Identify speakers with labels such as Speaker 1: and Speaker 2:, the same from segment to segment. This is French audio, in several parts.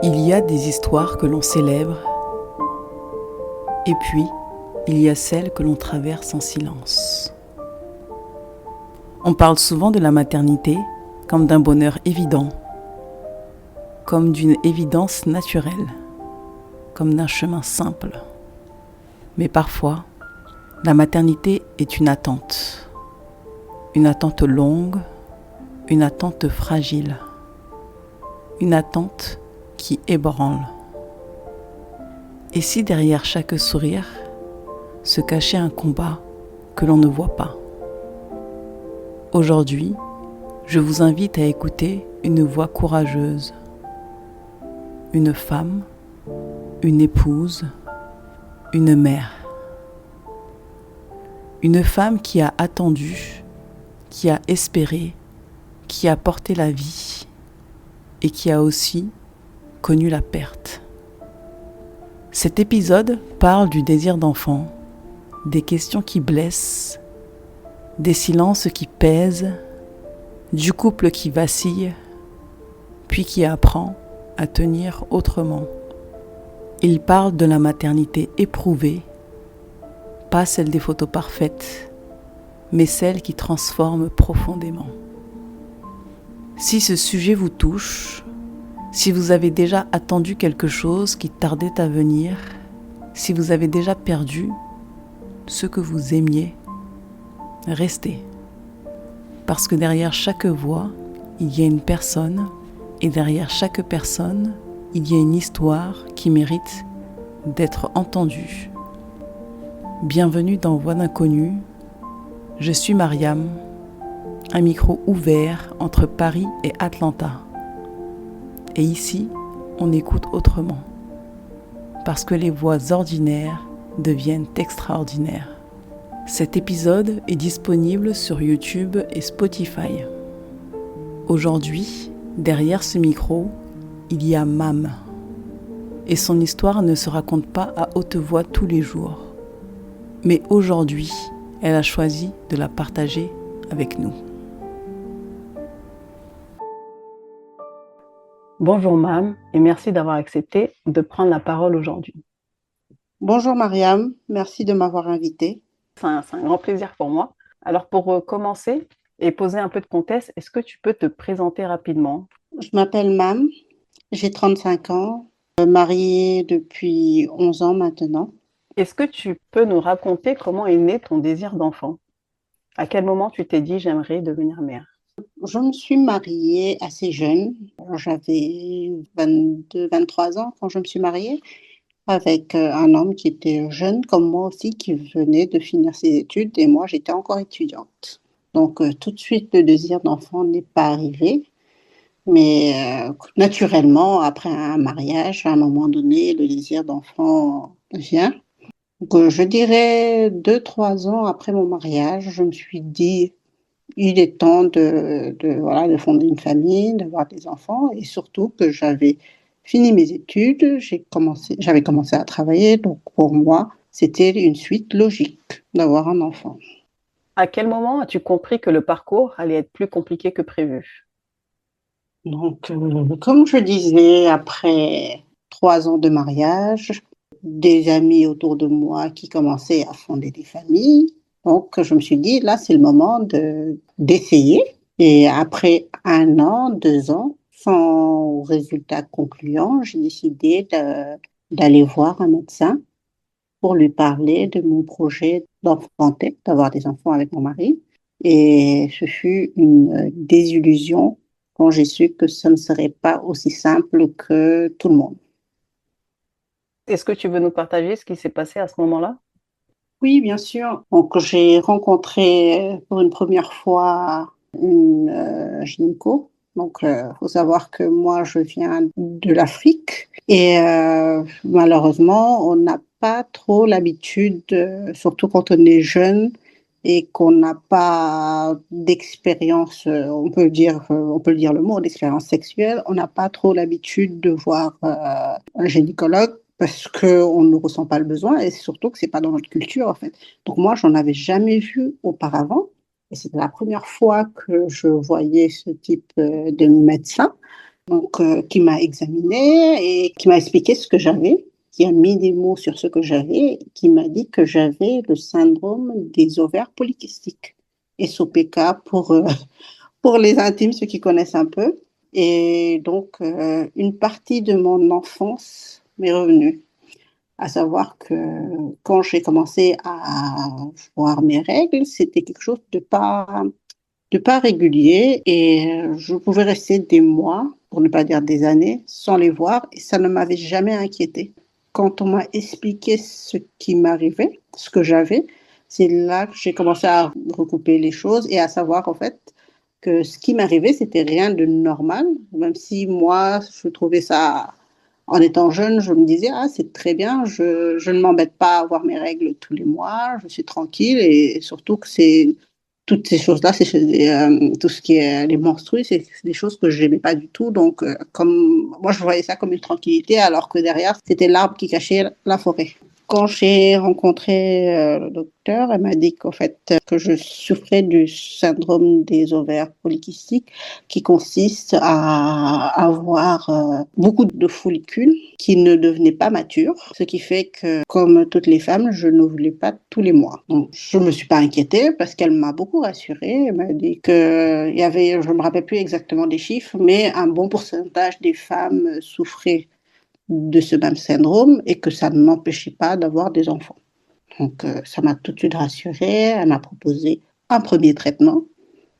Speaker 1: Il y a des histoires que l'on célèbre, et puis il y a celles que l'on traverse en silence. On parle souvent de la maternité comme d'un bonheur évident, comme d'une évidence naturelle, comme d'un chemin simple. Mais parfois, la maternité est une attente longue, une attente fragile, une attente qui ébranle. Et si derrière chaque sourire se cachait un combat que l'on ne voit pas? Aujourd'hui, je vous invite à écouter une voix courageuse, une femme, une épouse, une mère. Une femme qui a attendu, qui a espéré, qui a porté la vie et qui a aussi connu la perte. Cet épisode parle du désir d'enfant, des questions qui blessent, des silences qui pèsent, du couple qui vacille, puis qui apprend à tenir autrement. Il parle de la maternité éprouvée, pas celle des photos parfaites, mais celle qui transforme profondément. Si ce sujet vous touche, si vous avez déjà attendu quelque chose qui tardait à venir, si vous avez déjà perdu ce que vous aimiez, restez. Parce que derrière chaque voix, il y a une personne, et derrière chaque personne, il y a une histoire qui mérite d'être entendue. Bienvenue dans Voix d'inconnu. Je suis Mariam, un micro ouvert entre Paris et Atlanta. Et ici, on écoute autrement, parce que les voix ordinaires deviennent extraordinaires. Cet épisode est disponible sur YouTube et Spotify. Aujourd'hui, derrière ce micro, il y a Mam. Et son histoire ne se raconte pas à haute voix tous les jours. Mais aujourd'hui, elle a choisi de la partager avec nous. Bonjour Mam, et merci d'avoir accepté de prendre la parole aujourd'hui.
Speaker 2: Bonjour Mariam, merci de m'avoir invitée.
Speaker 1: C'est un grand plaisir pour moi. Alors pour commencer et poser un peu de contexte, est-ce que tu peux te présenter rapidement?
Speaker 2: Je m'appelle Mam, j'ai 35 ans, mariée depuis 11 ans maintenant.
Speaker 1: Est-ce que tu peux nous raconter comment est né ton désir d'enfant? À quel moment tu t'es dit j'aimerais devenir mère?
Speaker 2: Je me suis mariée assez jeune, j'avais 22, 23 ans quand je me suis mariée, avec un homme qui était jeune comme moi aussi, qui venait de finir ses études et moi j'étais encore étudiante. Donc tout de suite le désir d'enfant n'est pas arrivé, mais naturellement après un mariage, à un moment donné, le désir d'enfant vient. Donc, je dirais 2, 3 ans après mon mariage, je me suis dit il est temps voilà, de fonder une famille, d'avoir des enfants, et surtout que j'avais fini mes études, j'avais commencé à travailler, donc pour moi, c'était une suite logique d'avoir un enfant.
Speaker 1: À quel moment as-tu compris que le parcours allait être plus compliqué que prévu?
Speaker 2: Donc, comme je disais, après 3 ans de mariage, des amis autour de moi qui commençaient à fonder des familles, donc je me suis dit, là, c'est le moment d'essayer. Et après 1 an, 2 ans, sans résultat concluant, j'ai décidé d'aller voir un médecin pour lui parler de mon projet d'enfanter, d'avoir des enfants avec mon mari. Et ce fut une désillusion quand j'ai su que ce ne serait pas aussi simple que tout le monde.
Speaker 1: Est-ce que tu veux nous partager ce qui s'est passé à ce moment-là?
Speaker 2: Oui, bien sûr. Donc, j'ai rencontré pour une première fois une gynéco. Donc, faut savoir que moi, je viens de l'Afrique et malheureusement, on n'a pas trop l'habitude, surtout quand on est jeune et qu'on n'a pas d'expérience, on peut le dire le mot, d'expérience sexuelle, on n'a pas trop l'habitude de voir un gynécologue parce qu'on ne ressent pas le besoin et surtout que ce n'est pas dans notre culture en fait. Donc moi, j'en avais jamais vu auparavant Et c'était la première fois que je voyais ce type de médecin, donc, qui m'a examinée et qui m'a expliqué ce que j'avais, qui a mis des mots sur ce que j'avais, qui m'a dit que j'avais le syndrome des ovaires polykystiques, SOPK pour les intimes, ceux qui connaissent un peu. Et donc, une partie de mon enfance m'est revenue, à savoir que quand j'ai commencé à voir mes règles, c'était quelque chose de pas régulier et je pouvais rester des mois, pour ne pas dire des années, sans les voir et ça ne m'avait jamais inquiété. Quand on m'a expliqué ce qui m'arrivait, ce que j'avais, c'est là que j'ai commencé à recouper les choses et à savoir en fait que ce qui m'arrivait, c'était rien de normal, même si moi, je trouvais ça, en étant jeune, je me disais, ah, c'est très bien, je ne m'embête pas à avoir mes règles tous les mois, je suis tranquille et surtout que c'est toutes ces choses-là, tout ce qui est les menstrues, c'est des choses que je n'aimais pas du tout. Donc, comme moi, je voyais ça comme une tranquillité, alors que derrière, c'était l'arbre qui cachait la forêt. Quand j'ai rencontré le docteur, elle m'a dit qu'en fait, que je souffrais du syndrome des ovaires polykystiques, qui consiste à avoir beaucoup de follicules qui ne devenaient pas matures, ce qui fait que, comme toutes les femmes, je n'ovulais pas tous les mois. Donc, je ne me suis pas inquiétée parce qu'elle m'a beaucoup rassurée. Elle m'a dit qu'il y avait, je ne me rappelle plus exactement des chiffres, mais un bon pourcentage des femmes souffraient de ce même syndrome et que ça ne m'empêchait pas d'avoir des enfants. Donc, ça m'a tout de suite rassurée. Elle m'a proposé un premier traitement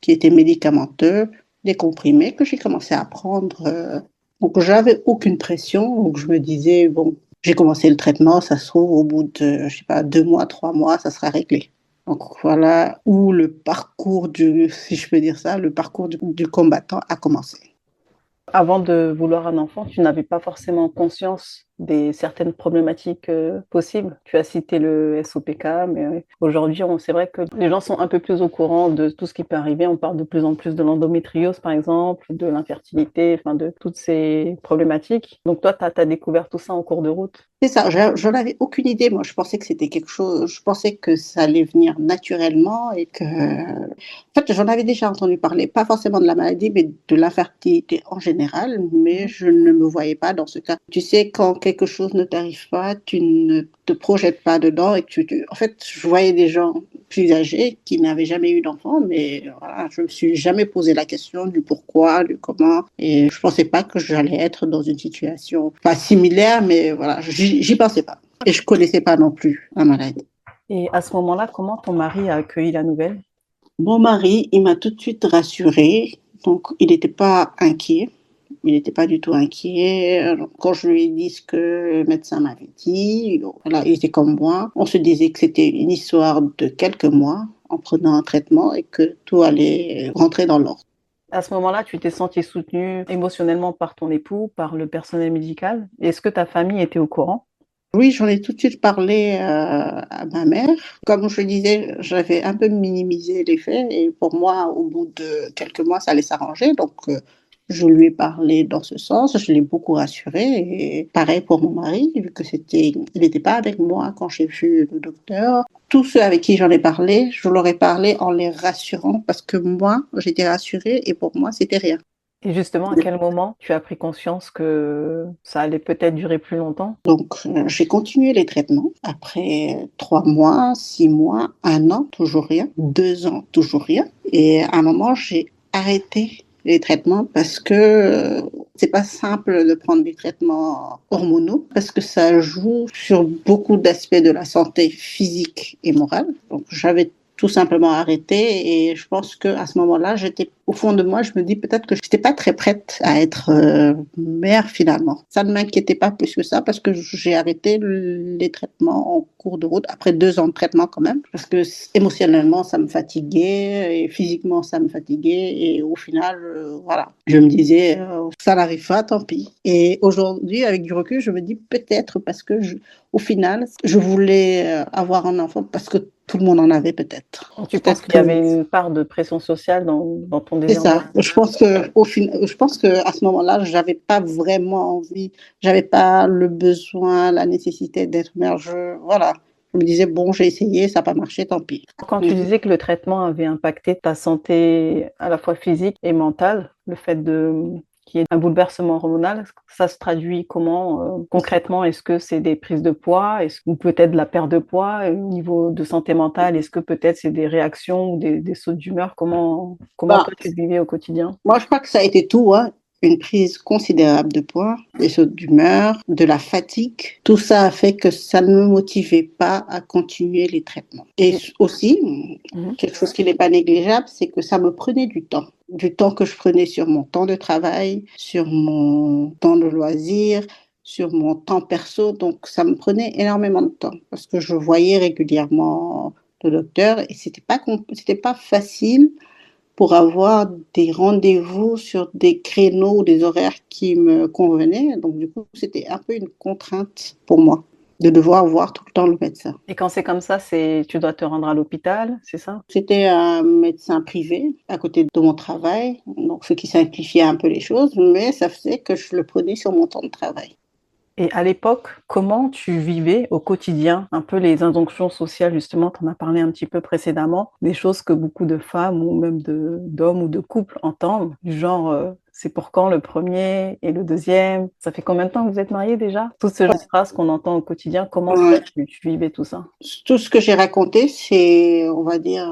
Speaker 2: qui était médicamenteux, des comprimés que j'ai commencé à prendre. Donc, j'avais aucune pression. Donc, je me disais, bon, j'ai commencé le traitement, ça se trouve, au bout de, je sais pas, 2 mois, 3 mois, ça sera réglé. Donc, voilà où le parcours si je peux dire ça, le parcours du combattant a commencé.
Speaker 1: Avant de vouloir un enfant, tu n'avais pas forcément conscience des certaines problématiques possibles. Tu as cité le SOPK, mais aujourd'hui, c'est vrai que les gens sont un peu plus au courant de tout ce qui peut arriver. On parle de plus en plus de l'endométriose, par exemple, de l'infertilité, enfin de toutes ces problématiques. Donc toi, tu as découvert tout ça en cours de route.
Speaker 2: C'est ça, j'en avais aucune idée. Moi, je pensais que c'était quelque chose, je pensais que ça allait venir naturellement et que, en fait, j'en avais déjà entendu parler, pas forcément de la maladie, mais de l'infertilité en général, mais je ne me voyais pas dans ce cas. Tu sais, quand quelque chose ne t'arrive pas, tu ne te projettes pas dedans et que en fait, je voyais des gens plus âgés qui n'avaient jamais eu d'enfant, mais voilà, je me suis jamais posé la question du pourquoi, du comment, et je pensais pas que j'allais être dans une situation pas similaire, mais voilà, j'y pensais pas. Et je connaissais pas non plus la maladie.
Speaker 1: Et à ce moment-là, comment ton mari a accueilli la nouvelle?
Speaker 2: Mon mari, il m'a tout de suite rassurée, donc il n'était pas inquiet. Il n'était pas du tout inquiet. Quand je lui ai dit ce que le médecin m'avait dit, voilà, il était comme moi. On se disait que c'était une histoire de quelques mois en prenant un traitement et que tout allait rentrer dans l'ordre.
Speaker 1: À ce moment-là, tu t'es sentie soutenue émotionnellement par ton époux, par le personnel médical. Est-ce que ta famille était au courant?
Speaker 2: Oui, j'en ai tout de suite parlé à ma mère. Comme je disais, j'avais un peu minimisé les faits et pour moi, au bout de quelques mois, ça allait s'arranger. Donc, je lui ai parlé dans ce sens, je l'ai beaucoup rassuré. Et pareil pour mon mari, vu que il n'était pas avec moi quand j'ai vu le docteur. Tous ceux avec qui j'en ai parlé, je leur ai parlé en les rassurant parce que moi, j'étais rassurée et pour moi, c'était rien.
Speaker 1: Et justement, à quel moment tu as pris conscience que ça allait peut-être durer plus longtemps?
Speaker 2: Donc, j'ai continué les traitements. Après 3 mois, 6 mois, 1 an, toujours rien. 2 ans, toujours rien. Et à un moment, j'ai arrêté les traitements parce que c'est pas simple de prendre des traitements hormonaux parce que ça joue sur beaucoup d'aspects de la santé physique et morale. Donc, j'avais tout simplement arrêté et je pense que à ce moment-là, j'étais au fond de moi, je me dis peut-être que je n'étais pas très prête à être mère finalement. Ça ne m'inquiétait pas plus que ça parce que j'ai arrêté les traitements en cours de route après 2 ans de traitement quand même parce que émotionnellement ça me fatiguait et physiquement ça me fatiguait et au final voilà, je me disais ça n'arrive pas, tant pis. Et aujourd'hui avec du recul, je me dis peut-être parce que au final, je voulais avoir un enfant parce que tout le monde en avait peut-être.
Speaker 1: Tu penses
Speaker 2: Peut-être
Speaker 1: qu'il y
Speaker 2: que
Speaker 1: avait une part de pression sociale dans ton
Speaker 2: c'est
Speaker 1: désir
Speaker 2: ça.
Speaker 1: d'enfant?
Speaker 2: Je pense que à ce moment-là, j'avais pas vraiment envie, j'avais pas le besoin, la nécessité d'être mère. Voilà. Je me disais, bon, j'ai essayé, ça n'a pas marché, tant pis.
Speaker 1: Quand tu disais que le traitement avait impacté ta santé à la fois physique et mentale, le fait qu'il y ait un bouleversement hormonal, ça se traduit comment concrètement? Est-ce que c'est des prises de poids ou peut-être de la perte de poids? Et au niveau de santé mentale, est-ce que peut-être c'est des réactions ou des sauts d'humeur? Comment
Speaker 2: Bah,
Speaker 1: toi tu le vivais au quotidien?
Speaker 2: moi, je crois que ça a été tout, hein. Une prise considérable de poids, des sautes d'humeur, de la fatigue. Tout ça a fait que ça ne me motivait pas à continuer les traitements. Et aussi,
Speaker 1: Mhm.
Speaker 2: quelque chose qui n'est pas négligeable, c'est que ça me prenait du temps. Du temps que je prenais sur mon temps de travail, sur mon temps de loisir, sur mon temps perso. Donc, ça me prenait énormément de temps parce que je voyais régulièrement le docteur et c'était pas facile pour avoir des rendez-vous sur des créneaux ou des horaires qui me convenaient. Donc, du coup, c'était un peu une contrainte pour moi de devoir voir tout le temps le médecin.
Speaker 1: Et quand c'est comme ça, tu dois te rendre à l'hôpital, c'est ça?
Speaker 2: C'était un médecin privé à côté de mon travail, donc ce qui simplifiait un peu les choses, mais ça faisait que je le prenais sur mon temps de travail.
Speaker 1: Et à l'époque, comment tu vivais au quotidien un peu les injonctions sociales, justement, tu en as parlé un petit peu précédemment, des choses que beaucoup de femmes ou même d'hommes ou de couples entendent, du genre c'est pour quand le premier et le deuxième? Ça fait combien de temps que vous êtes mariés déjà? Toutes ces phrases qu'on entend au quotidien, comment toi
Speaker 2: Ouais.
Speaker 1: tu vivais tout ça?
Speaker 2: Tout ce que j'ai raconté, c'est, on va dire,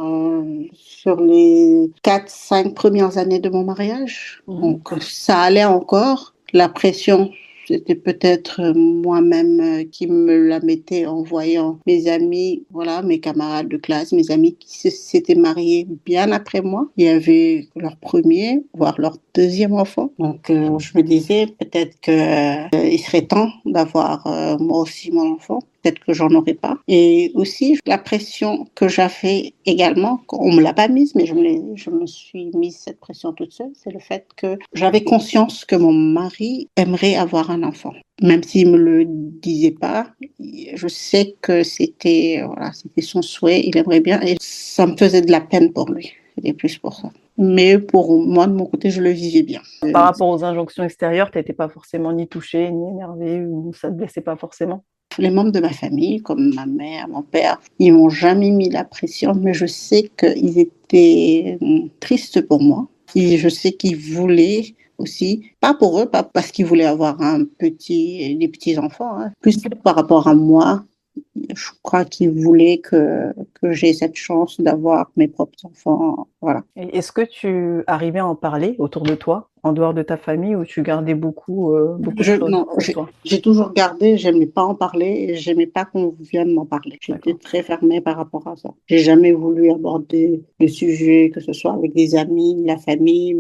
Speaker 2: sur les 4, 5 premières années de mon mariage.
Speaker 1: Mhm.
Speaker 2: Donc, ça allait encore. La pression, c'était peut-être moi-même qui me la mettais en voyant mes amis, voilà, mes camarades de classe, mes amis qui s'étaient mariés bien après moi. Il y avait leur premier, voire leur deuxième enfant. Donc, je me disais peut-être que il serait temps d'avoir moi aussi mon enfant. Peut-être que j'en aurais pas. Et aussi, la pression que j'avais également, on me l'a pas mise, mais je me suis mise cette pression toute seule, c'est le fait que j'avais conscience que mon mari aimerait avoir un enfant. Même s'il me le disait pas, je sais que voilà, c'était son souhait, il aimerait bien, et ça me faisait de la peine pour lui. C'était plus pour ça. Mais pour moi, de mon côté, je le vivais bien.
Speaker 1: Par rapport aux injonctions extérieures, tu n'étais pas forcément ni touchée, ni énervée, ou ça te blessait pas forcément?
Speaker 2: Les membres de ma famille, comme ma mère, mon père, ils m'ont jamais mis la pression, mais je sais qu'ils étaient tristes pour moi. Et je sais qu'ils voulaient aussi, pas pour eux, pas parce qu'ils voulaient avoir des petits enfants, hein, plus par rapport à moi. Je crois qu'ils voulaient que j'ai cette chance d'avoir mes propres enfants. Voilà.
Speaker 1: Et est-ce que tu arrivais à en parler autour de toi, en dehors de ta famille, ou tu gardais beaucoup de choses
Speaker 2: Non,
Speaker 1: pour toi?
Speaker 2: j'ai toujours gardé, j'aimais pas en parler et j'aimais pas qu'on vienne m'en parler. J'étais
Speaker 1: D'accord.
Speaker 2: très fermée par rapport à ça. J'ai jamais voulu aborder le sujet, que ce soit avec des amis, la famille.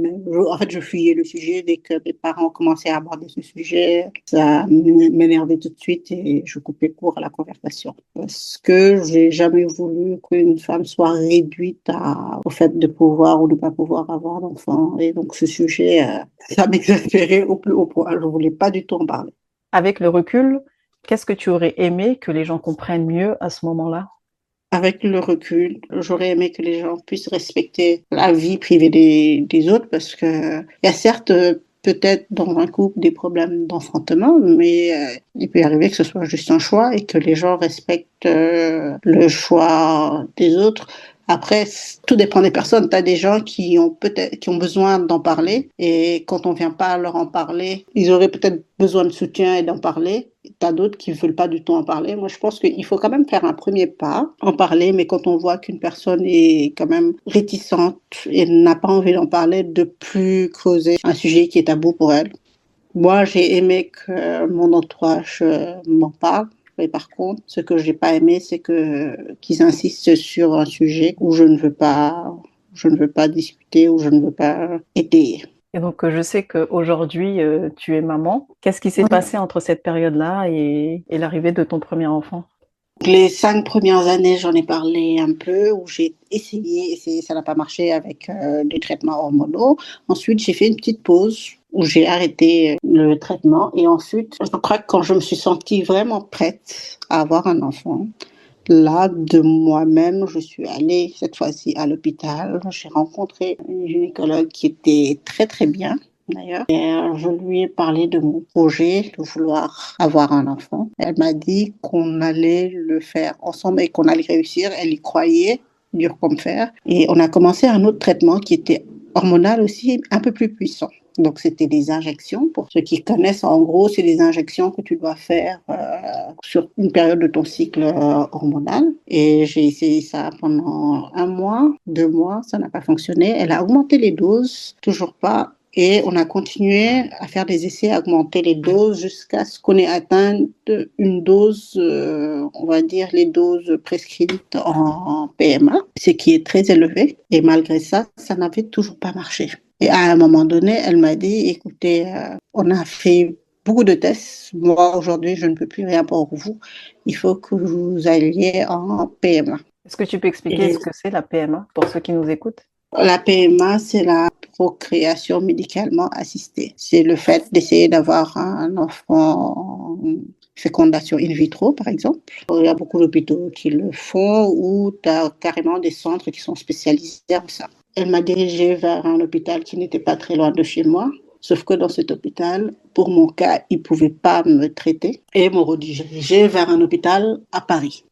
Speaker 2: En fait, je fuyais le sujet dès que mes parents commençaient à aborder ce sujet. Ça m'énervait tout de suite et je coupais court à la conversation. Parce que j'ai jamais voulu qu'une femme soit réduite au fait de pouvoir ou de pas pouvoir avoir d'enfant. Et donc, ce sujet, ça m'exaspérait au plus haut point. Je voulais pas du tout en parler.
Speaker 1: Avec le recul, qu'est-ce que tu aurais aimé que les gens comprennent mieux à ce moment-là?
Speaker 2: Avec le recul, j'aurais aimé que les gens puissent respecter la vie privée des autres parce que il y a certes peut-être dans un couple des problèmes d'enfantement, mais il peut arriver que ce soit juste un choix et que les gens respectent le choix des autres. Après, tout dépend des personnes. Tu as des gens qui ont besoin d'en parler et quand on vient pas leur en parler, ils auraient peut-être besoin de soutien et d'en parler. T'as d'autres qui ne veulent pas du tout en parler. Moi, je pense qu'il faut quand même faire un premier pas, en parler, mais quand on voit qu'une personne est quand même réticente et n'a pas envie d'en parler, de plus creuser un sujet qui est tabou pour elle. Moi, j'ai aimé que mon entourage m'en parle. Mais par contre, ce que j'ai pas aimé, c'est qu'ils insistent sur un sujet où je ne veux pas discuter, où je ne veux pas étayer.
Speaker 1: Et donc, je sais qu'aujourd'hui, tu es maman. Qu'est-ce qui s'est passé entre cette période-là et l'arrivée de ton premier enfant?
Speaker 2: Les 5 premières années, j'en ai parlé un peu, où j'ai essayé, ça n'a pas marché avec les traitements hormonaux. Ensuite, j'ai fait une petite pause où j'ai arrêté le traitement. Et ensuite, je crois que quand je me suis sentie vraiment prête à avoir un enfant, là, de moi-même, je suis allée cette fois-ci à l'hôpital. J'ai rencontré une gynécologue qui était très, très bien. d'ailleurs. Et je lui ai parlé de mon projet de vouloir avoir un enfant. Elle m'a dit qu'on allait le faire ensemble et qu'on allait réussir. Elle y croyait, dur comme fer. Et on a commencé un autre traitement qui était hormonal aussi, un peu plus puissant. Donc, c'était des injections. Pour ceux qui connaissent, en gros, c'est des injections que tu dois faire sur une période de ton cycle hormonal. Et j'ai essayé ça pendant 1 mois, 2 mois, ça n'a pas fonctionné. Elle a augmenté les doses, toujours pas. Et on a continué à faire des essais, à augmenter les doses jusqu'à ce qu'on ait atteint une dose, on va dire les doses prescrites en PMA, ce qui est très élevé. Et malgré ça, ça n'avait toujours pas marché. Et à un moment donné, elle m'a dit, écoutez, on a fait beaucoup de tests. Moi, aujourd'hui, je ne peux plus rien pour vous. Il faut que vous alliez en PMA.
Speaker 3: Est-ce que tu peux expliquer ce que c'est la PMA pour ceux qui nous écoutent?
Speaker 2: La PMA, c'est la procréation médicalement assistée. C'est le fait d'essayer d'avoir un enfant fécondation in vitro, par exemple. Il y a beaucoup d'hôpitaux qui le font ou tu as carrément des centres qui sont spécialisés en ça. Elle m'a dirigée vers un hôpital qui n'était pas très loin de chez moi. Sauf que dans cet hôpital, pour mon cas, ils ne pouvaient pas me traiter et m'ont redirigée vers un hôpital à Paris.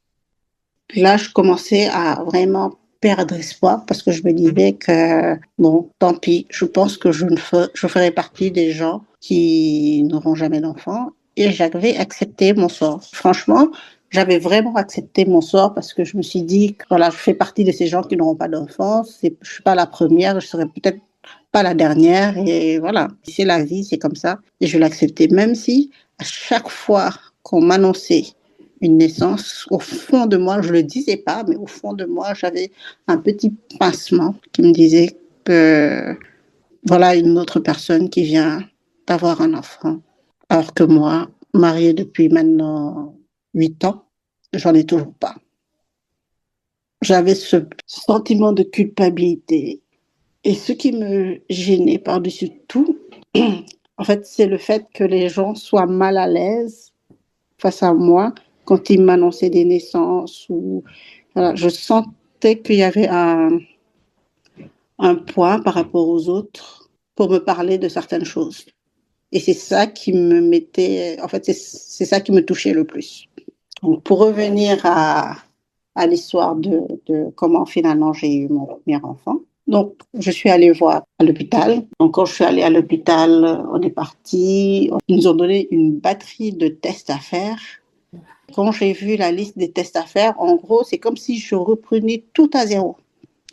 Speaker 2: Là, je commençais à vraiment perdre espoir parce que je me disais que, bon, tant pis, je pense que je ferai partie des gens qui n'auront jamais d'enfants et j'avais accepté mon sort. Franchement, j'avais vraiment accepté mon sort parce que je me suis dit que voilà, je fais partie de ces gens qui n'auront pas d'enfants. Je ne suis pas la première, je serai peut-être pas la dernière et voilà. C'est la vie, c'est comme ça et je l'acceptais même si à chaque fois qu'on m'annonçait une naissance, au fond de moi, je ne le disais pas, mais au fond de moi, j'avais un petit pincement qui me disait que voilà une autre personne qui vient d'avoir un enfant. Alors que moi, mariée depuis maintenant 8 ans, j'en ai toujours pas. J'avais ce sentiment de culpabilité. Et ce qui me gênait par-dessus tout, en fait, c'est le fait que les gens soient mal à l'aise face à moi quand ils m'annonçaient des naissances. Voilà, je sentais qu'il y avait un poids par rapport aux autres pour me parler de certaines choses. Et c'est ça qui me mettait, en fait, c'est ça qui me touchait le plus. Donc, pour revenir à l'histoire de comment finalement j'ai eu mon premier enfant. Donc, je suis allée voir à l'hôpital. Donc, quand je suis allée à l'hôpital, on est parti. Ils nous ont donné une batterie de tests à faire. Quand j'ai vu la liste des tests à faire, en gros, c'est comme si je reprenais tout à zéro.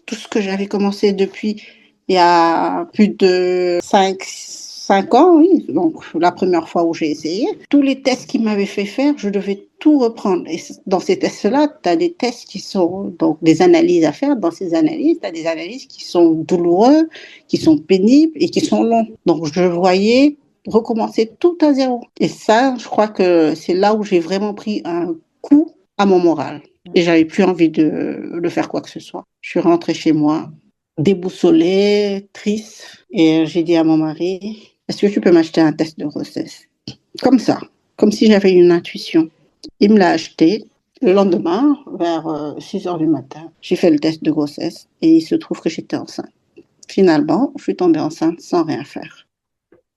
Speaker 2: Tout ce que j'avais commencé depuis il y a plus de 5 ans, oui, donc la première fois où j'ai essayé. Tous les tests qu'ils m'avaient fait faire, je devais tout reprendre. Et dans ces tests-là, tu as des tests qui sont donc des analyses à faire. Dans ces analyses, tu as des analyses qui sont douloureuses, qui sont pénibles et qui sont longues. Donc je voyais recommencer tout à zéro. Et ça, je crois que c'est là où j'ai vraiment pris un coup à mon moral. Et j'avais plus envie de faire quoi que ce soit. Je suis rentrée chez moi, déboussolée, triste. Et j'ai dit à mon mari, est-ce que tu peux m'acheter un test de grossesse? Comme ça, comme si j'avais une intuition. Il me l'a acheté. Le lendemain, vers 6 heures du matin, j'ai fait le test de grossesse et il se trouve que j'étais enceinte. Finalement, je suis tombée enceinte sans rien faire.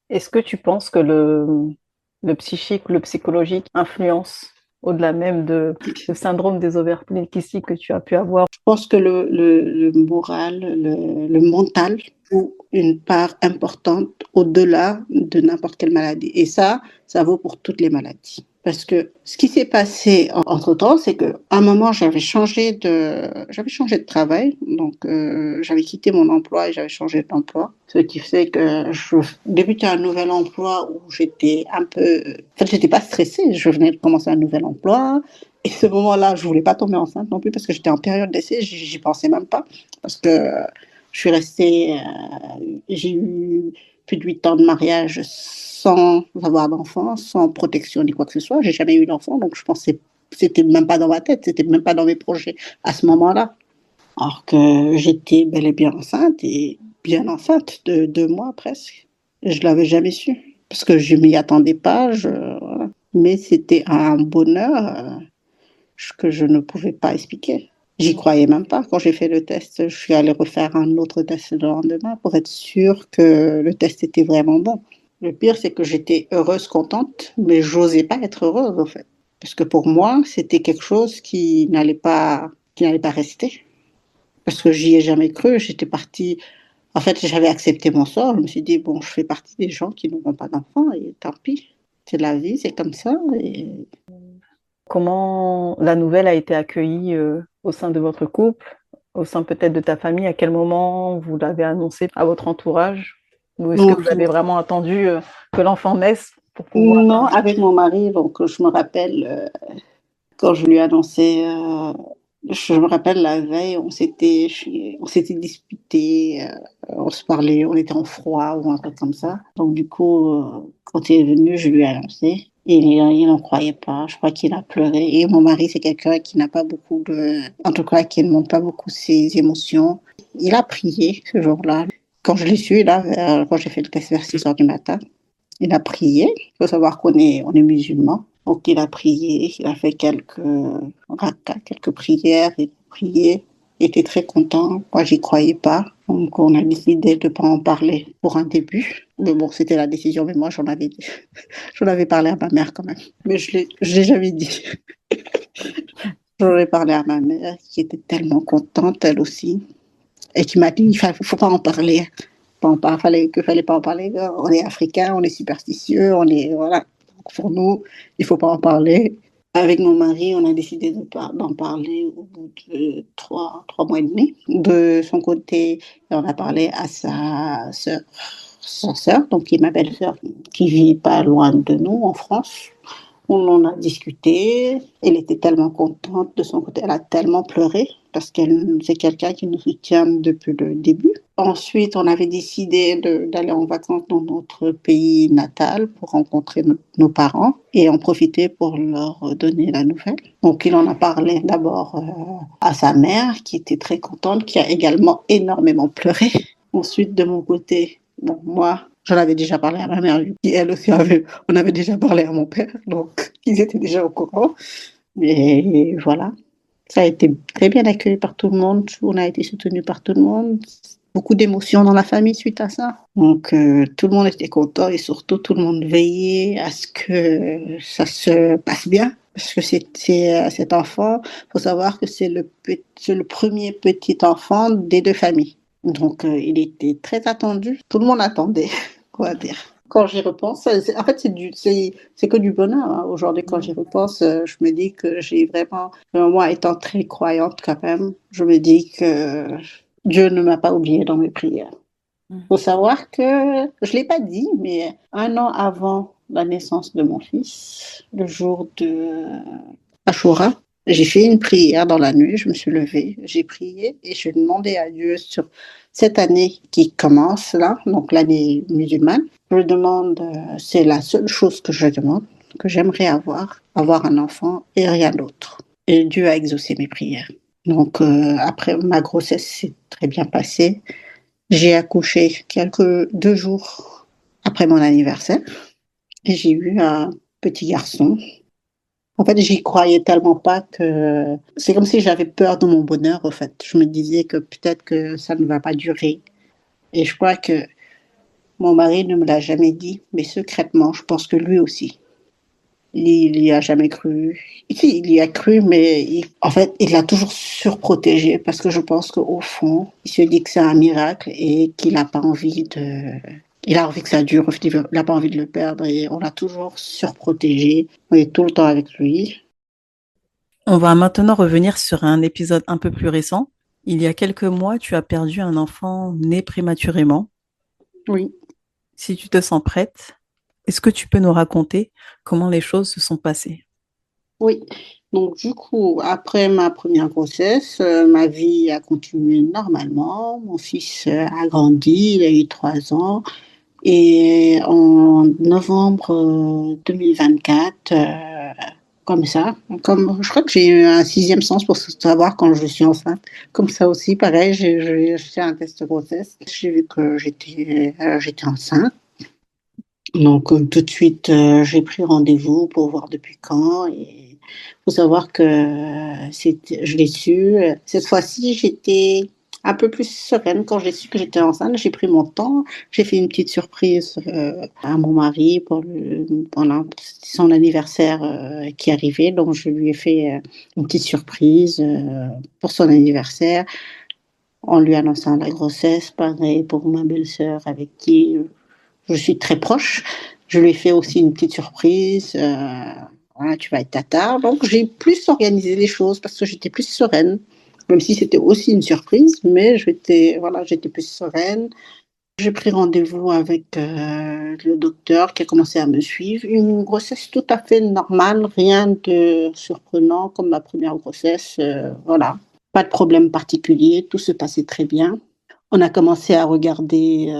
Speaker 3: Est-ce que tu penses que le psychique, le psychologique influence au-delà même du syndrome des ovaires polykystiques que tu as pu avoir?
Speaker 2: Je pense que le moral, le mental joue une part importante au-delà de n'importe quelle maladie. Et ça vaut pour toutes les maladies. Parce que ce qui s'est passé entre-temps, c'est qu'à un moment, j'avais changé de travail. Donc, j'avais quitté mon emploi et j'avais changé d'emploi. Ce qui fait que je débutais un nouvel emploi où j'étais un peu... En fait, j'étais pas stressée. Je venais de commencer un nouvel emploi. Et ce moment-là, je voulais pas tomber enceinte non plus parce que j'étais en période d'essai. J'y pensais même pas. Parce que je suis restée... j'ai eu plus de 8 ans de mariage sans avoir d'enfant, sans protection ni quoi que ce soit. J'ai jamais eu d'enfant, donc je pensais, c'était même pas dans ma tête, c'était même pas dans mes projets à ce moment-là. Alors que j'étais bel et bien enceinte, et bien enceinte de 2 mois presque. Et je l'avais jamais su, parce que je m'y attendais pas, voilà. Mais c'était un bonheur que je ne pouvais pas expliquer. J'y croyais même pas. Quand j'ai fait le test, je suis allée refaire un autre test le lendemain pour être sûre que le test était vraiment bon. Le pire, c'est que j'étais heureuse, contente, mais j'osais pas être heureuse, en fait. Parce que pour moi, c'était quelque chose qui n'allait pas rester. Parce que j'y ai jamais cru. J'étais partie. En fait, j'avais accepté mon sort. Je me suis dit, bon, je fais partie des gens qui n'auront pas d'enfants et tant pis. C'est la vie, c'est comme ça. Et
Speaker 3: Comment la nouvelle a été accueillie au sein de votre couple, au sein peut-être de ta famille? À quel moment vous l'avez annoncé à votre entourage? Ou est-ce que vous
Speaker 2: donc,
Speaker 3: avez vraiment attendu que l'enfant naisse pour pouvoir...
Speaker 2: non, avec mon mari, donc je me rappelle quand je lui ai annoncé, je me rappelle la veille, on s'était disputé, on se parlait, on était en froid ou un truc comme ça. Donc du coup, quand il est venu, je lui ai annoncé. Il n'en croyait pas. Je crois qu'il a pleuré. Et mon mari, c'est quelqu'un qui n'a pas beaucoup en tout cas, qui ne montre pas beaucoup ses émotions. Il a prié ce jour-là. Quand je l'ai su, là, quand j'ai fait le test vers 6 heures du matin, il a prié. Il faut savoir on est musulmans. Donc, il a prié, il a fait quelques rakas, quelques prières, il a prié. Il était très content. Moi, j'y croyais pas. Donc, on a décidé de ne pas en parler pour un début. Mais bon, c'était la décision. Mais moi, j'en avais parlé à ma mère quand même. Mais je l'ai jamais dit. J'en ai parlé à ma mère qui était tellement contente, elle aussi. Et qui m'a dit, faut pas en parler. Fallait pas en parler. On est africains, on est superstitieux, voilà. Donc pour nous, il faut pas en parler. Avec mon mari, on a décidé d'en parler au bout de trois mois et demi. De son côté, on a parlé à sa sœur, donc qui est ma belle-sœur, qui vit pas loin de nous, en France. On en a discuté. Elle était tellement contente de son côté. Elle a tellement pleuré parce qu'elle c'est quelqu'un qui nous soutient depuis le début. Ensuite, on avait décidé d'aller en vacances dans notre pays natal pour rencontrer nos parents et en profiter pour leur donner la nouvelle. Donc, il en a parlé d'abord à sa mère qui était très contente, qui a également énormément pleuré. Ensuite, de mon côté, bon, moi, j'en avais déjà parlé à ma mère, qui elle aussi on avait déjà parlé à mon père, donc ils étaient déjà au courant. Et voilà, ça a été très bien accueilli par tout le monde, on a été soutenu par tout le monde. Beaucoup d'émotions dans la famille suite à ça. Donc tout le monde était content et surtout tout le monde veillait à ce que ça se passe bien. Parce que cet enfant, il faut savoir que c'est le premier petit enfant des deux familles. Donc, il était très attendu. Tout le monde attendait, quoi dire. Quand j'y repense, en fait, c'est que du bonheur, hein. Aujourd'hui, quand j'y repense, je me dis que j'ai vraiment, moi étant très croyante quand même, je me dis que Dieu ne m'a pas oubliée dans mes prières. Il faut savoir que, je ne l'ai pas dit, mais un an avant la naissance de mon fils, le jour de Ashura, j'ai fait une prière dans la nuit, je me suis levée, j'ai prié et je demandais à Dieu sur cette année qui commence là, donc l'année musulmane. Je demande, c'est la seule chose que je demande, que j'aimerais avoir un enfant et rien d'autre. Et Dieu a exaucé mes prières. Donc après ma grossesse s'est très bien passée. J'ai accouché 2 jours après mon anniversaire et j'ai eu un petit garçon. En fait, j'y croyais tellement pas que c'est comme si j'avais peur de mon bonheur, en fait. Je me disais que peut-être que ça ne va pas durer. Et je crois que mon mari ne me l'a jamais dit, mais secrètement, je pense que lui aussi. Il y a jamais cru. Si, il y a cru, mais en fait, il l'a toujours surprotégé parce que je pense qu'au fond, il se dit que c'est un miracle et qu'il n'a pas envie de. Il a envie que ça dure, il n'a pas envie de le perdre et on l'a toujours surprotégé. On est tout le temps avec lui.
Speaker 1: On va maintenant revenir sur un épisode un peu plus récent. Il y a quelques mois, tu as perdu un enfant né prématurément.
Speaker 2: Oui.
Speaker 1: Si tu te sens prête, est-ce que tu peux nous raconter comment les choses se sont passées?
Speaker 2: Oui, donc du coup, après ma première grossesse, ma vie a continué normalement. Mon fils a grandi, il a eu 3 ans. Et en novembre 2024, comme ça, je crois que j'ai eu un sixième sens pour savoir quand je suis enceinte. Comme ça aussi, pareil, j'ai fait un test de grossesse. J'ai vu que j'étais enceinte. Donc tout de suite, j'ai pris rendez-vous pour voir depuis quand. Et faut savoir que je l'ai su. Cette fois-ci, j'étais un peu plus sereine quand j'ai su que j'étais enceinte. J'ai pris mon temps. J'ai fait une petite surprise à mon mari pendant son anniversaire qui arrivait. Donc, je lui ai fait une petite surprise pour son anniversaire en lui annonçant la grossesse. Pareil pour ma belle-sœur avec qui je suis très proche. Je lui ai fait aussi une petite surprise. Voilà, tu vas être tata. Donc, j'ai plus organisé les choses parce que j'étais plus sereine, même si c'était aussi une surprise, mais j'étais plus sereine. J'ai pris rendez-vous avec le docteur qui a commencé à me suivre. Une grossesse tout à fait normale, rien de surprenant comme ma première grossesse. Voilà, pas de problème particulier, tout se passait très bien. On a commencé à regarder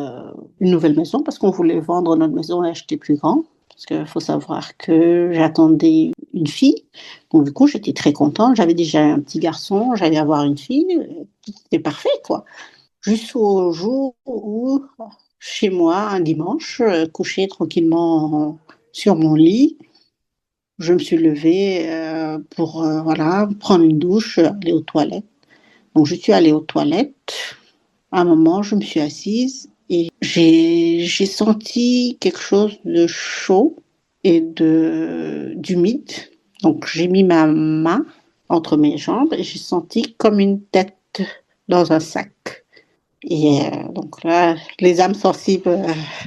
Speaker 2: une nouvelle maison parce qu'on voulait vendre notre maison et acheter plus grand. Parce qu'il faut savoir que j'attendais une fille. Donc, du coup, j'étais très contente. J'avais déjà un petit garçon, j'allais avoir une fille. C'était parfait, quoi. Jusqu'au jour où, chez moi, un dimanche, couchée tranquillement sur mon lit, je me suis levée pour voilà, prendre une douche, aller aux toilettes. Donc, je suis allée aux toilettes. À un moment, je me suis assise et j'ai senti quelque chose de chaud et d'humide. Donc, j'ai mis ma main entre mes jambes et j'ai senti comme une tête dans un sac. Et donc là, les âmes sensibles,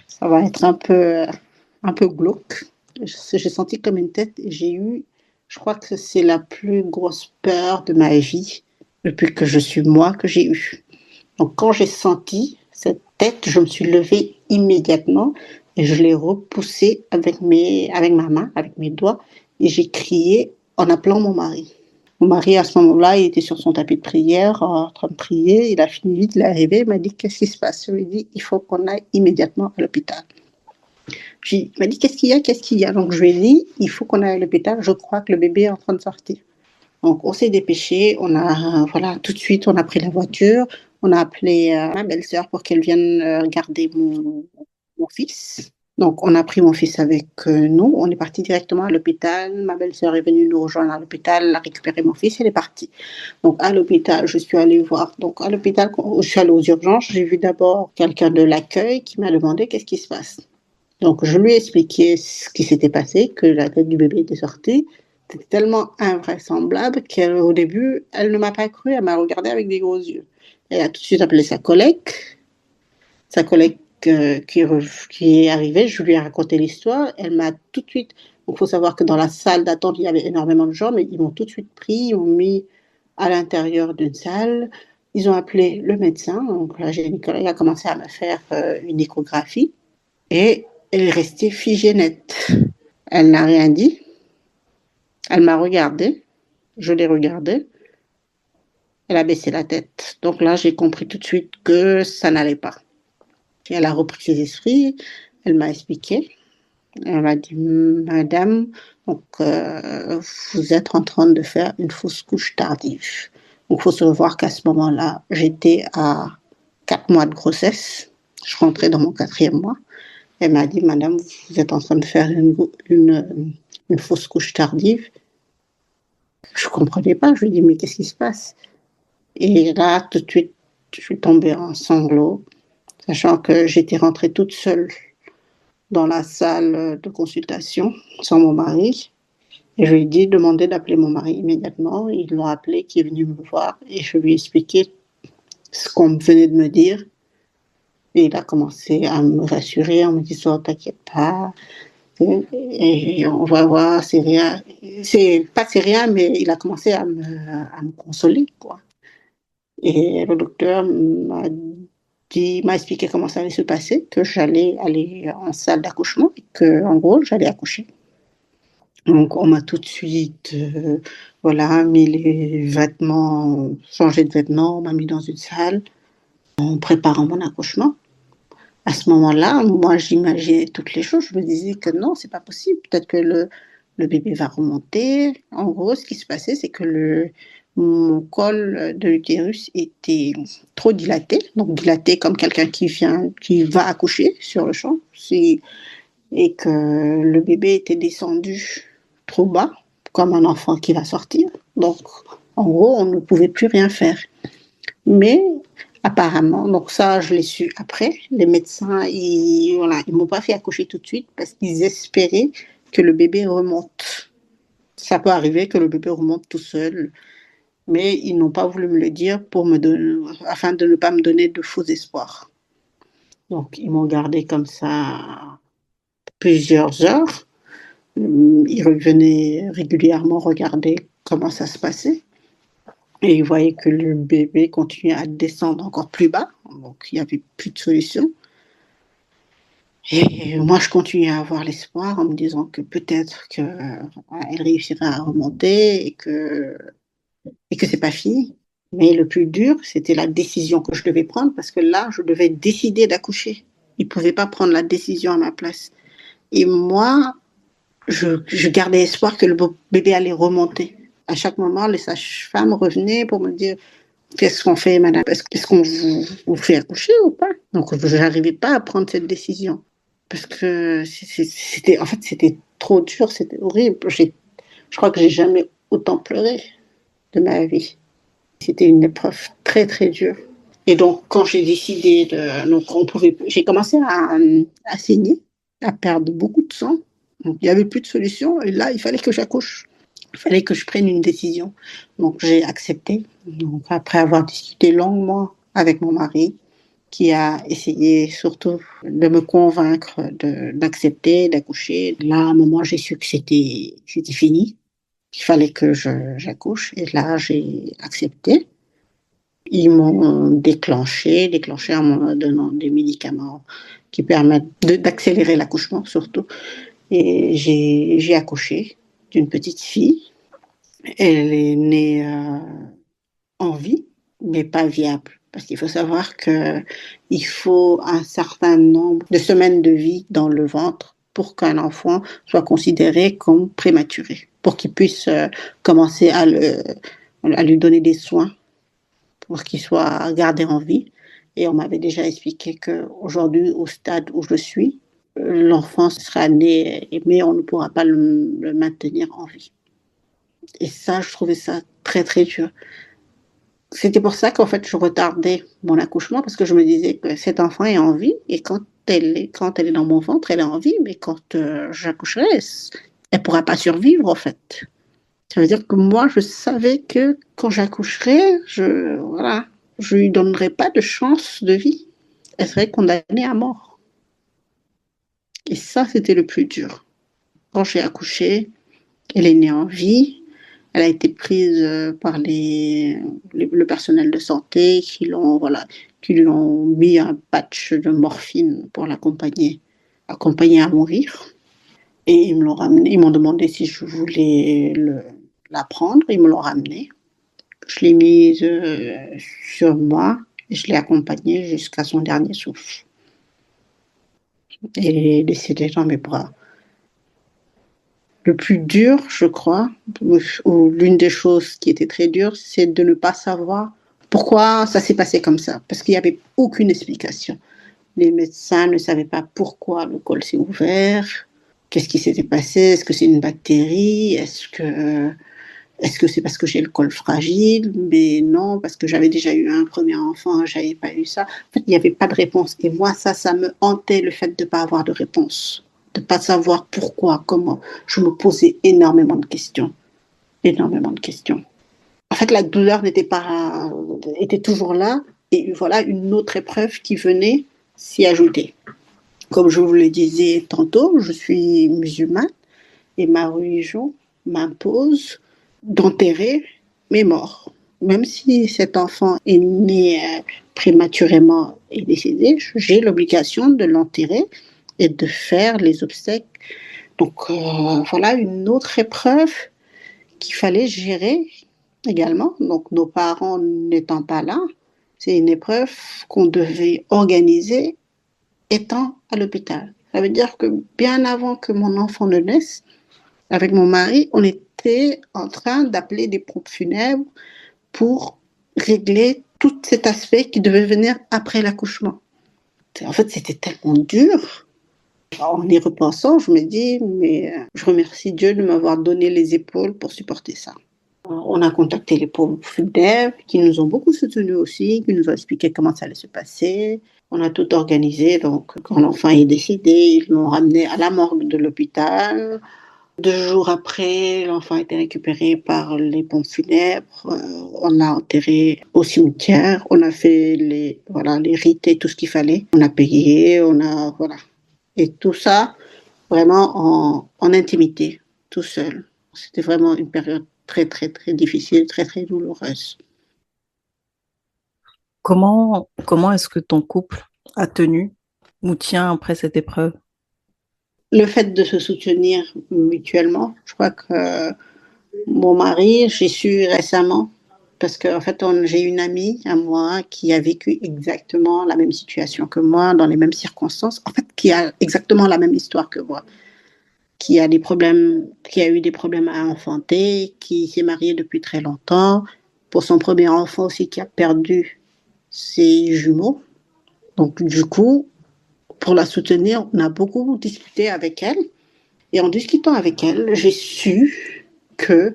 Speaker 2: ça va être un peu glauque. J'ai senti comme une tête et je crois que c'est la plus grosse peur de ma vie depuis que je suis moi que j'ai eue. Donc, quand j'ai senti cette tête, je me suis levée immédiatement et je l'ai repoussée avec ma main, avec mes doigts, et j'ai crié en appelant mon mari. Mon mari, à ce moment-là, il était sur son tapis de prière, en train de prier. Il a fini vite, il est arrivé, il m'a dit, qu'est-ce qui se passe? Je lui ai dit, il faut qu'on aille immédiatement à l'hôpital. Il m'a dit, qu'est-ce qu'il y a? Donc, je lui ai dit, il faut qu'on aille à l'hôpital, je crois que le bébé est en train de sortir. Donc, on s'est dépêché, voilà, tout de suite, on a pris la voiture, on a appelé ma belle-sœur pour qu'elle vienne garder mon fils. Donc, on a pris mon fils avec nous, on est parti directement à l'hôpital. Ma belle-sœur est venue nous rejoindre à l'hôpital, elle a récupéré mon fils, elle est partie. Donc, à l'hôpital, je suis allée voir. Donc, à l'hôpital, je suis allée aux urgences, j'ai vu d'abord quelqu'un de l'accueil qui m'a demandé qu'est-ce qui se passe. Donc, je lui ai expliqué ce qui s'était passé, que la tête du bébé était sortie. C'était tellement invraisemblable qu'au début, elle ne m'a pas cru, elle m'a regardé avec des gros yeux. Elle a tout de suite appelé sa collègue qui est arrivée, je lui ai raconté l'histoire, elle m'a tout de suite... Il faut savoir que dans la salle d'attente, il y avait énormément de gens, mais ils m'ont tout de suite pris, ils m'ont mis à l'intérieur d'une salle, ils ont appelé le médecin, donc la gynécologue a commencé à me faire une échographie, et elle est restée figée nette. Elle n'a rien dit, elle m'a regardée, je l'ai regardée, elle a baissé la tête. Donc là, j'ai compris tout de suite que ça n'allait pas. Et elle a repris ses esprits, elle m'a expliqué. Elle m'a dit, madame, donc, vous êtes en train de faire une fausse couche tardive. Donc, il faut se voir qu'à ce moment-là, j'étais à 4 mois de grossesse. Je rentrais dans mon 4e mois. Elle m'a dit, madame, vous êtes en train de faire une fausse couche tardive. Je ne comprenais pas. Je lui ai dit, mais qu'est-ce qui se passe? Et là, tout de suite, je suis tombée en sanglots, sachant que j'étais rentrée toute seule dans la salle de consultation sans mon mari. Et je lui ai dit, demandez d'appeler mon mari immédiatement. Ils l'ont appelé, qui est venu me voir, et je lui ai expliqué ce qu'on venait de me dire. Et il a commencé à me rassurer en me disant, t'inquiète pas, et on va voir, c'est rien. C'est rien, mais il a commencé à me consoler, quoi. Et le docteur m'a expliqué comment ça allait se passer, que j'allais aller en salle d'accouchement et que, en gros, j'allais accoucher. Donc, on m'a tout de suite, voilà, mis les vêtements, changé de vêtements, on m'a mis dans une salle en préparant mon accouchement. À ce moment-là, moi, j'imaginais toutes les choses. Je me disais que non, c'est pas possible. Peut-être que le bébé va remonter. En gros, ce qui se passait, c'est que mon col de l'utérus était trop dilaté, donc dilaté comme quelqu'un qui va accoucher sur le champ, et que le bébé était descendu trop bas comme un enfant qui va sortir. Donc, en gros, on ne pouvait plus rien faire. Mais apparemment, donc ça, je l'ai su après, les médecins, ils m'ont pas fait accoucher tout de suite parce qu'ils espéraient que le bébé remonte. Ça peut arriver que le bébé remonte tout seul, mais ils n'ont pas voulu me le dire afin de ne pas me donner de faux espoirs. Donc, ils m'ont gardé comme ça plusieurs heures. Ils revenaient régulièrement regarder comment ça se passait. Et ils voyaient que le bébé continuait à descendre encore plus bas. Donc, il n'y avait plus de solution. Et moi, je continuais à avoir l'espoir en me disant que peut-être qu'elle réussirait à remonter et que c'est pas fini. Mais le plus dur, c'était la décision que je devais prendre parce que là, je devais décider d'accoucher. Ils ne pouvaient pas prendre la décision à ma place. Et moi, je gardais espoir que le bébé allait remonter. À chaque moment, les sages-femmes revenaient pour me dire qu'est-ce qu'on fait, madame? Est-ce qu'on vous fait accoucher ou pas? Donc, je n'arrivais pas à prendre cette décision. Parce que c'était trop dur, c'était horrible. Je crois que j'ai jamais autant pleuré de ma vie. C'était une épreuve très, très dure. Et donc, quand j'ai décidé j'ai commencé à saigner, à perdre beaucoup de sang. Donc, il n'y avait plus de solution. Et là, il fallait que j'accouche. Il fallait que je prenne une décision. Donc, j'ai accepté. Donc, après avoir discuté longuement avec mon mari, qui a essayé surtout de me convaincre d'accepter, d'accoucher. Là, à un moment, j'ai su que c'était fini. Il fallait que j'accouche. Et là, j'ai accepté. Ils m'ont déclenché en me donnant des médicaments qui permettent d'accélérer l'accouchement surtout. Et j'ai accouché d'une petite fille. Elle est née en vie, mais pas viable. Parce qu'il faut savoir qu'il faut un certain nombre de semaines de vie dans le ventre pour qu'un enfant soit considéré comme prématuré, pour qu'il puisse commencer à lui donner des soins pour qu'il soit gardé en vie. Et on m'avait déjà expliqué qu'aujourd'hui, au stade où je suis, l'enfant sera né, mais on ne pourra pas le maintenir en vie. Et ça, je trouvais ça très, très dur. C'était pour ça qu'en fait, je retardais mon accouchement parce que je me disais que cet enfant est en vie et quand elle est dans mon ventre, elle est en vie, mais quand j'accoucherai, elle ne pourra pas survivre en fait. Ça veut dire que moi, je savais que quand j'accoucherai, je lui donnerai pas de chance de vie. Elle serait condamnée à mort. Et ça, c'était le plus dur. Quand j'ai accouché, elle est née en vie. Elle a été prise par le personnel de santé qui lui ont mis un patch de morphine pour l'accompagner à mourir. Et ils me l'ont ramené. Ils m'ont demandé si je voulais la prendre. Ils me l'ont ramenée. Je l'ai mise sur moi et je l'ai accompagnée jusqu'à son dernier souffle. Et elle est décédée dans mes bras. Le plus dur, je crois, ou l'une des choses qui était très dure, c'est de ne pas savoir pourquoi ça s'est passé comme ça, parce qu'il n'y avait aucune explication. Les médecins ne savaient pas pourquoi le col s'est ouvert, qu'est-ce qui s'était passé, est-ce que c'est une bactérie, est-ce que c'est parce que j'ai le col fragile? Mais non, parce que j'avais déjà eu un premier enfant, j'avais pas eu ça. En fait, il n'y avait pas de réponse. Et moi, ça me hantait, le fait de ne pas avoir de réponse, de ne pas savoir pourquoi, comment. Je me posais énormément de questions. Énormément de questions. En fait, la douleur était toujours là. Et voilà une autre épreuve qui venait s'y ajouter. Comme je vous le disais tantôt, je suis musulmane et ma religion m'impose d'enterrer mes morts. Même si cet enfant est né prématurément et décédé, j'ai l'obligation de l'enterrer et de faire les obsèques. Donc voilà une autre épreuve qu'il fallait gérer également. Donc nos parents n'étant pas là, c'est une épreuve qu'on devait organiser étant à l'hôpital. Ça veut dire que bien avant que mon enfant ne naisse, avec mon mari, on était en train d'appeler des pompes funèbres pour régler tout cet aspect qui devait venir après l'accouchement. En fait, c'était tellement dur. En y repensant, je me dis, mais je remercie Dieu de m'avoir donné les épaules pour supporter ça. On a contacté les pompes funèbres qui nous ont beaucoup soutenus aussi, qui nous ont expliqué comment ça allait se passer. On a tout organisé, donc quand l'enfant est décédé, ils l'ont ramené à la morgue de l'hôpital. 2 jours après, l'enfant a été récupéré par les pompes funèbres. On l'a enterré au cimetière. On a fait les rites et tout ce qu'il fallait. On a payé, voilà. Et tout ça, vraiment en intimité, tout seul. C'était vraiment une période très, très, très difficile, très, très douloureuse.
Speaker 3: Comment est-ce que ton couple a tenu ou tient après cette épreuve?
Speaker 2: Le fait de se soutenir mutuellement, je crois que mon mari, j'ai su récemment, parce qu'en fait, j'ai une amie à moi qui a vécu exactement la même situation que moi, dans les mêmes circonstances, en fait, qui a exactement la même histoire que moi, qui a eu des problèmes à enfanter, qui s'est mariée depuis très longtemps, pour son premier enfant aussi, qui a perdu ses jumeaux. Donc, du coup, pour la soutenir, on a beaucoup discuté avec elle. Et en discutant avec elle, j'ai su que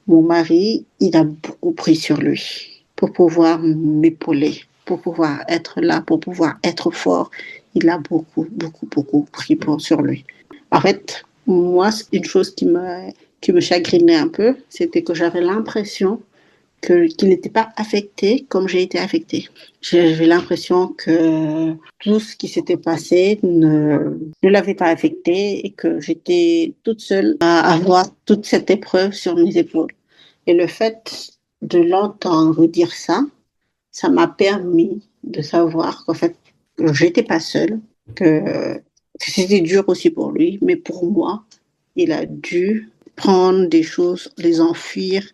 Speaker 2: mon mari, il a beaucoup pris sur lui pour pouvoir m'épauler, pour pouvoir être là, pour pouvoir être fort. Il a beaucoup, beaucoup, beaucoup pris sur lui. En fait, moi, une chose qui me chagrinait un peu, c'était que j'avais l'impression qu'il n'était pas affecté comme j'ai été affectée. J'avais l'impression que tout ce qui s'était passé ne l'avait pas affecté et que j'étais toute seule à avoir toute cette épreuve sur mes épaules. Et le fait de l'entendre dire ça, ça m'a permis de savoir qu'en fait, j'étais pas seule, que c'était dur aussi pour lui, mais pour moi, il a dû prendre des choses, les enfuir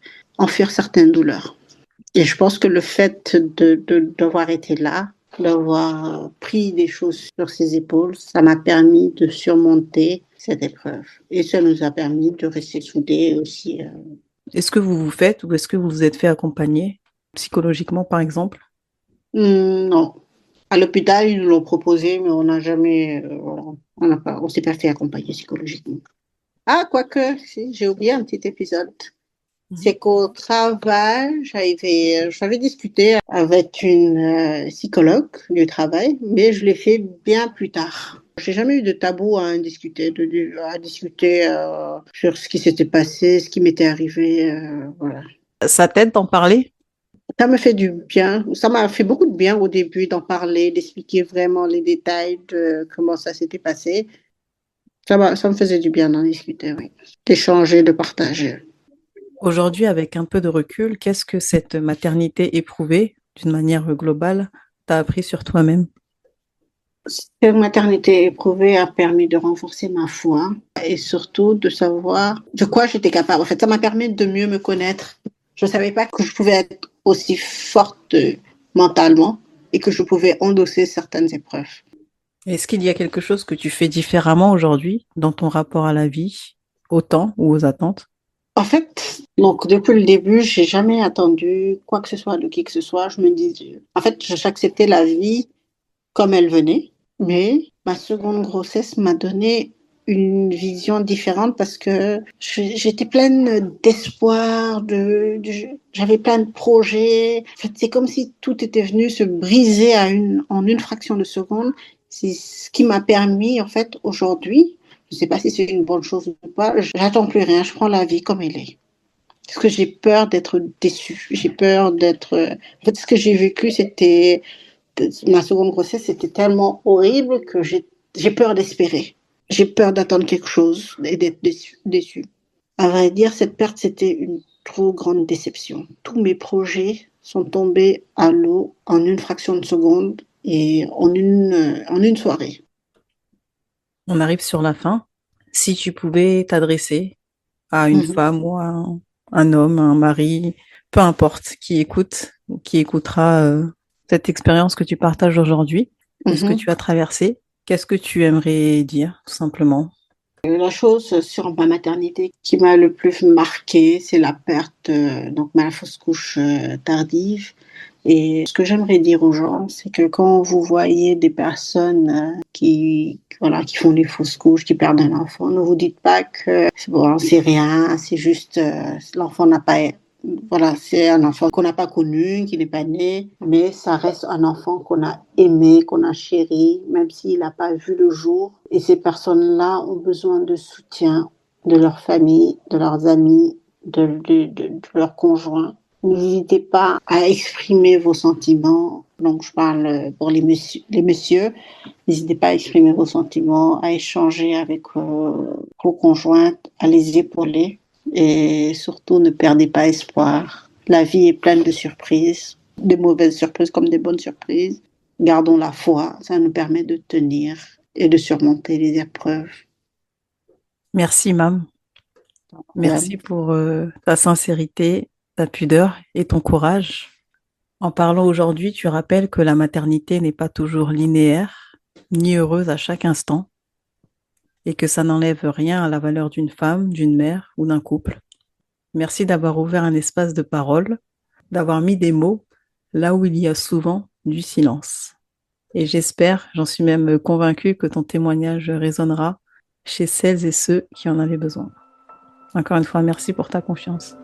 Speaker 2: certaines douleurs. Et je pense que le fait d'avoir été là, d'avoir pris des choses sur ses épaules, ça m'a permis de surmonter cette épreuve. Et ça nous a permis de rester soudés aussi.
Speaker 3: Est-ce que vous vous faites ou est-ce que vous vous êtes fait accompagner psychologiquement, par exemple?
Speaker 2: Non. À l'hôpital, ils nous l'ont proposé, mais on n'a jamais, on s'est pas fait accompagner psychologiquement. Ah, quoique, si, j'ai oublié un petit épisode. C'est qu'au travail, j'avais discuté avec une psychologue du travail, mais je l'ai fait bien plus tard. J'ai jamais eu de tabou à discuter, à discuter sur ce qui s'était passé, ce qui m'était arrivé, voilà.
Speaker 3: Ça t'aide d'en parler?
Speaker 2: Ça me fait du bien. Ça m'a fait beaucoup de bien au début d'en parler, d'expliquer vraiment les détails de comment ça s'était passé. Ça me faisait du bien d'en discuter, oui. D'échanger, de partager.
Speaker 3: Aujourd'hui, avec un peu de recul, qu'est-ce que cette maternité éprouvée, d'une manière globale, t'a appris sur toi-même?
Speaker 2: Cette maternité éprouvée a permis de renforcer ma foi et surtout de savoir de quoi j'étais capable. En fait, ça m'a permis de mieux me connaître. Je ne savais pas que je pouvais être aussi forte mentalement et que je pouvais endosser certaines épreuves.
Speaker 3: Est-ce qu'il y a quelque chose que tu fais différemment aujourd'hui dans ton rapport à la vie, au temps ou aux attentes?
Speaker 2: En fait, donc depuis le début, j'ai jamais attendu quoi que ce soit de qui que ce soit. Je me dis, en fait, j'acceptais la vie comme elle venait, mais ma seconde grossesse m'a donné une vision différente parce que j'étais pleine d'espoir, j'avais plein de projets. En fait, c'est comme si tout était venu se briser en une fraction de seconde. C'est ce qui m'a permis, en fait, aujourd'hui, je ne sais pas si c'est une bonne chose ou pas, j'attends plus rien, je prends la vie comme elle est. Parce que j'ai peur d'être déçue, j'ai peur d'être... En fait, ce que j'ai vécu, ma seconde grossesse, c'était tellement horrible que j'ai peur d'espérer. J'ai peur d'attendre quelque chose et d'être déçue. À vrai dire, cette perte, c'était une trop grande déception. Tous mes projets sont tombés à l'eau en une fraction de seconde et en une soirée.
Speaker 3: On arrive sur la fin. Si tu pouvais t'adresser à une
Speaker 2: Mhm.
Speaker 3: femme ou à un homme, un mari, peu importe, qui écoute ou qui écoutera cette expérience que tu partages aujourd'hui, de ce que tu
Speaker 2: Mhm.
Speaker 3: as traversé, qu'est-ce que tu aimerais dire, tout simplement?
Speaker 2: La chose sur ma maternité qui m'a le plus marquée, c'est la perte, donc ma fausse couche tardive Et ce que j'aimerais dire aux gens, c'est que quand vous voyez des personnes qui font des fausses couches, qui perdent un enfant, ne vous dites pas que bon, c'est rien, c'est juste l'enfant n'a pas voilà, c'est un enfant qu'on n'a pas connu, qui n'est pas né, mais ça reste un enfant qu'on a aimé, qu'on a chéri, même s'il n'a pas vu le jour. Et ces personnes-là ont besoin de soutien de leur famille, de leurs amis, de leurs conjoints. N'hésitez pas à exprimer vos sentiments. Donc, je parle pour les messieurs. N'hésitez pas à exprimer vos sentiments, à échanger avec vos conjointes, à les épauler. Et surtout, ne perdez pas espoir. La vie est pleine de surprises, des mauvaises surprises comme des bonnes surprises. Gardons la foi, ça nous permet de tenir et de surmonter les épreuves.
Speaker 3: Merci, Mam. Merci pour ta sincérité, ta pudeur et ton courage. En parlant aujourd'hui, tu rappelles que la maternité n'est pas toujours linéaire, ni heureuse à chaque instant, et que ça n'enlève rien à la valeur d'une femme, d'une mère ou d'un couple. Merci d'avoir ouvert un espace de parole, d'avoir mis des mots là où il y a souvent du silence. Et j'espère, j'en suis même convaincue, que ton témoignage résonnera chez celles et ceux qui en avaient besoin. Encore une fois, merci pour ta confiance.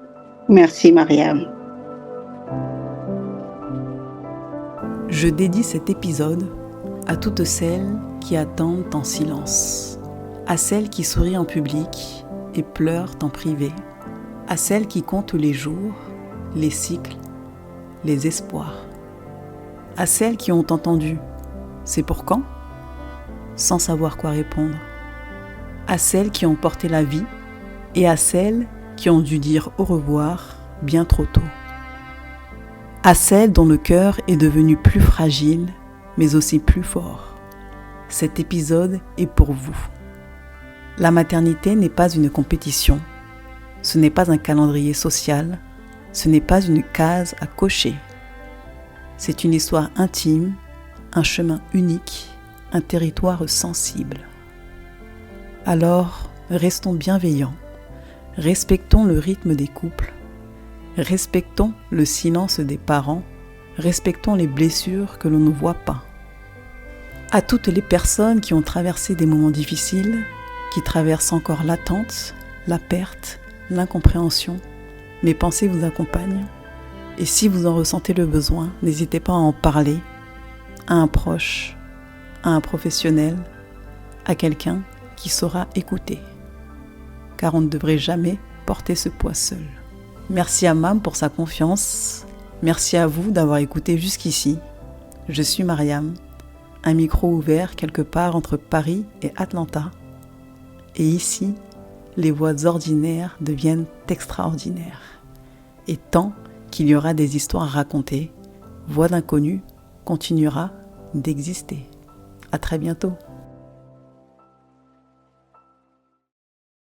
Speaker 2: Merci, Mariam.
Speaker 1: Je dédie cet épisode à toutes celles qui attendent en silence, à celles qui sourient en public et pleurent en privé, à celles qui comptent les jours, les cycles, les espoirs, à celles qui ont entendu « c'est pour quand ?» sans savoir quoi répondre, à celles qui ont porté la vie et à celles qui ont dû dire au revoir bien trop tôt, à celles dont le cœur est devenu plus fragile mais aussi plus fort. Cet épisode est pour vous. La maternité n'est pas une compétition, ce n'est pas un calendrier social, ce n'est pas une case à cocher. C'est une histoire intime, un chemin unique, un territoire sensible. Alors, restons bienveillants, respectons le rythme des couples, respectons le silence des parents, respectons les blessures que l'on ne voit pas. À toutes les personnes qui ont traversé des moments difficiles, qui traversent encore l'attente, la perte, l'incompréhension, mes pensées vous accompagnent. Et si vous en ressentez le besoin, n'hésitez pas à en parler à un proche, à un professionnel, à quelqu'un qui saura écouter. Car on ne devrait jamais porter ce poids seul. Merci à Mam pour sa confiance. Merci à vous d'avoir écouté jusqu'ici. Je suis Mariam, un micro ouvert quelque part entre Paris et Atlanta. Et ici, les voix ordinaires deviennent extraordinaires. Et tant qu'il y aura des histoires à raconter, Voix d'inconnu continuera d'exister. À très bientôt.